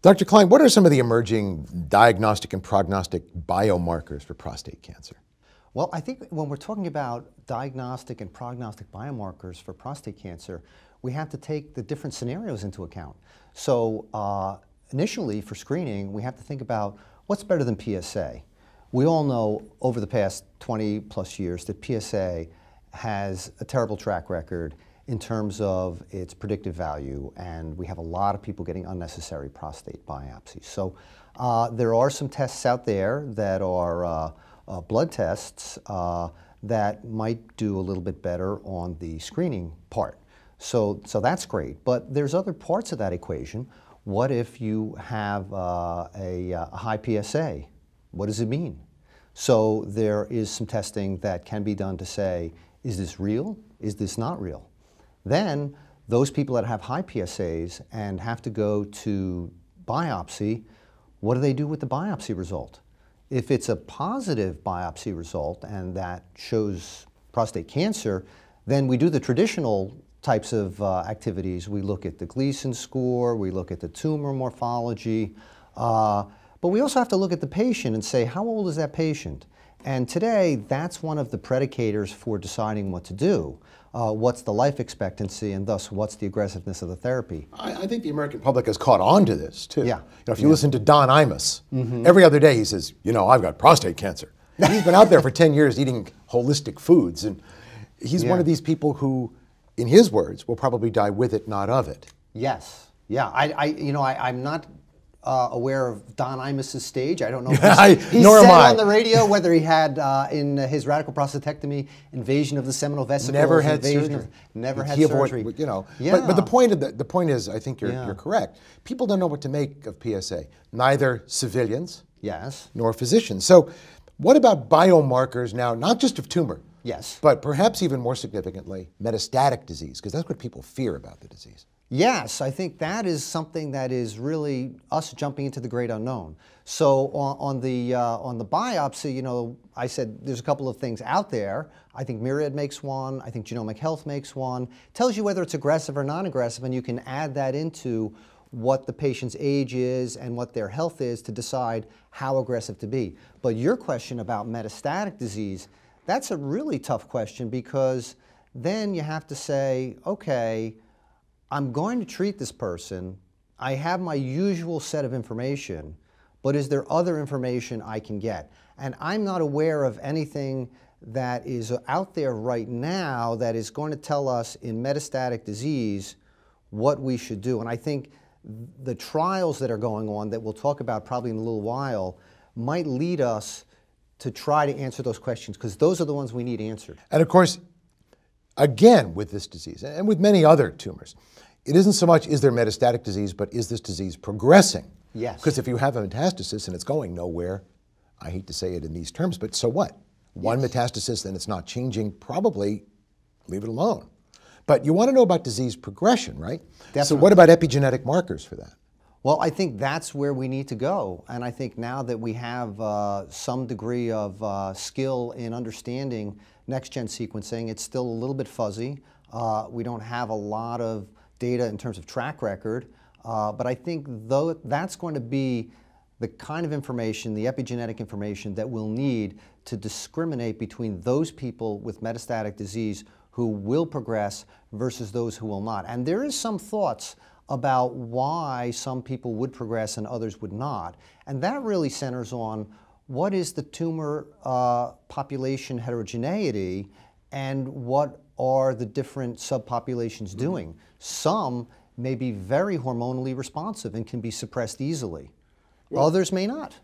Dr. Klein, what are some of the emerging diagnostic and prognostic biomarkers for prostate cancer? Well, I think when we're talking about diagnostic and prognostic biomarkers for prostate cancer, we have to take the different scenarios into account. So initially for screening, we have to think about what's better than PSA. We all know over the past 20 plus years that PSA has a terrible track record in terms of its predictive value, and we have a lot of people getting unnecessary prostate biopsies. So there are some tests out there that are blood tests that might do a little bit better on the screening part. So that's great, but there's other parts of that equation. What if you have a high PSA? What does it mean? So there is some testing that can be done to say, is this real? Is this not real? Then those people that have high PSAs and have to go to biopsy, what do they do with the biopsy result? If it's a positive biopsy result and that shows prostate cancer, then we do the traditional types of activities. We look at the Gleason score, we look at the tumor morphology, but we also have to look at the patient and say, how old is that patient? And today, that's one of the predicators for deciding what to do. What's the life expectancy, and thus, what's the aggressiveness of the therapy? I think the American public has caught on to this, too. Yeah. You know, if you listen to Don Imus, every other day he says, you know, I've got prostate cancer. He's been out there for 10 years eating holistic foods, and he's one of these people who, in his words, will probably die with it, not of it. Yes. Yeah. I'm not aware of Don Imus's stage. I don't know if he said on the radio whether he had in his radical prostatectomy invasion of the seminal vesicles. Never had surgery. Never had surgery. You know, but the point is, I think you're correct. People don't know what to make of PSA. Neither civilians, nor physicians. So, what about biomarkers now? Not just of tumor. Yes. But perhaps even more significantly, metastatic disease, because that's what people fear about the disease. Yes, I think that is something that is really us jumping into the great unknown. So on the biopsy, you know, I said there's a couple of things out there. I think Myriad makes one. I think Genomic Health makes one. Tells you whether it's aggressive or non-aggressive, and you can add that into what the patient's age is and what their health is to decide how aggressive to be. But your question about metastatic disease, that's a really tough question, because then you have to say, okay, I'm going to treat this person. I have my usual set of information, but is there other information I can get? And I'm not aware of anything that is out there right now that is going to tell us in metastatic disease what we should do. And I think the trials that are going on that we'll talk about probably in a little while might lead us to try to answer those questions, because those are the ones we need answered. And of course, again, with this disease, and with many other tumors, it isn't so much is there metastatic disease, but is this disease progressing? Yes. Because if you have a metastasis and it's going nowhere, I hate to say it in these terms, but so what? One metastasis and it's not changing, probably leave it alone. But you want to know about disease progression, right? Definitely. So what about epigenetic markers for that? Well, I think that's where we need to go. And I think now that we have some degree of skill in understanding next-gen sequencing, it's still a little bit fuzzy. We don't have a lot of data in terms of track record, but I think though that's going to be the kind of information, the epigenetic information that we'll need to discriminate between those people with metastatic disease who will progress versus those who will not. And there is some thoughts about why some people would progress and others would not. And that really centers on what is the tumor population heterogeneity and what are the different subpopulations doing. Some may be very hormonally responsive and can be suppressed easily. Others may not.